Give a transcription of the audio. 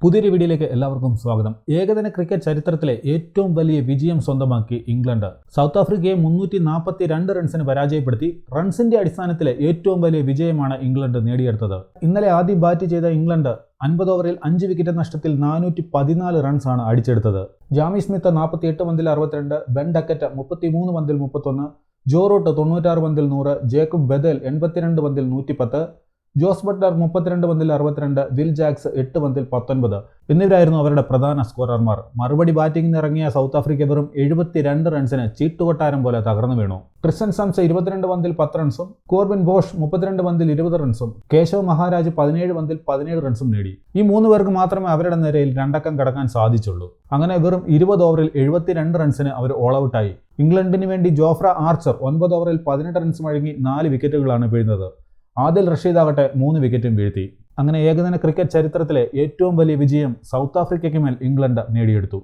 പുതിയൊരു വീഡിയോയിലേക്ക് എല്ലാവർക്കും സ്വാഗതം. ഏകദിന ക്രിക്കറ്റ് ചരിത്രത്തിലെ ഏറ്റവും വലിയ വിജയം സ്വന്തമാക്കി ഇംഗ്ലണ്ട്. സൗത്ത് ആഫ്രിക്കയെ 342 റൺസിന് പരാജയപ്പെടുത്തി റൺസിന്റെ അടിസ്ഥാനത്തിലെ ഏറ്റവും വലിയ വിജയമാണ് ഇംഗ്ലണ്ട് നേടിയെടുത്തത്. ഇന്നലെ ആദ്യം ബാറ്റ് ചെയ്ത ഇംഗ്ലണ്ട് 50 ഓവറിൽ 5 വിക്കറ്റ് നഷ്ടത്തിൽ 414 റൺസാണ് അടിച്ചെടുത്തത്. ജാമി സ്മിത്ത് 48 പന്തിൽ 62, ബെൻ ഡക്കറ്റ് 33 പന്തിൽ 31, ജോ റൂട്ട് 96 പന്തിൽ 100, ജേക്കബ് ബെദൽ 82 പന്തിൽ 110, ജോസ് ബട്ട്ലർ 32 പന്തിൽ 62, വിൽ ജാക്സ് 8 പന്തിൽ 19 എന്നിവരായിരുന്നു അവരുടെ പ്രധാന സ്കോറർമാർ. മറുപടി ബാറ്റിംഗിന് ഇറങ്ങിയ സൗത്ത് ആഫ്രിക്ക വെറും 72 റൺസിന് ചീട്ടുകൊട്ടാരം പോലെ തകർന്നു വീണു. ക്രിസ്റ്റൻ സൺസ് 22 പന്തിൽ 10 റൺസും, കോർബിൻ ബോഷ് 32 പന്തിൽ 20 റൺസും, കേശവ് മഹാരാജ് 17 പന്തിൽ 17 റൺസും നേടി. ഈ 3 പേർക്ക് മാത്രമേ അവരുടെ നിരയിൽ രണ്ടക്കം കടക്കാൻ സാധിച്ചുള്ളൂ. അങ്ങനെ വെറും 20 ഓവറിൽ 72 റൺസിന് അവർ ഓൾ ഔട്ടായി. ഇംഗ്ലണ്ടിന് വേണ്ടി ജോഫ്ര ആർച്ചർ 9 ഓവറിൽ 18 റൺസ് വഴങ്ങി 4 വിക്കറ്റുകളാണ് പിഴുന്നത്. ആദിൽ റഷീദ് ആകട്ടെ 3 വിക്കറ്റും വീഴ്ത്തി. അങ്ങനെ ഏകദിന ക്രിക്കറ്റ് ചരിത്രത്തിലെ ഏറ്റവും വലിയ വിജയം സൗത്ത് ആഫ്രിക്കയ്ക്ക് മേൽ ഇംഗ്ലണ്ട് നേടിയെടുത്തു.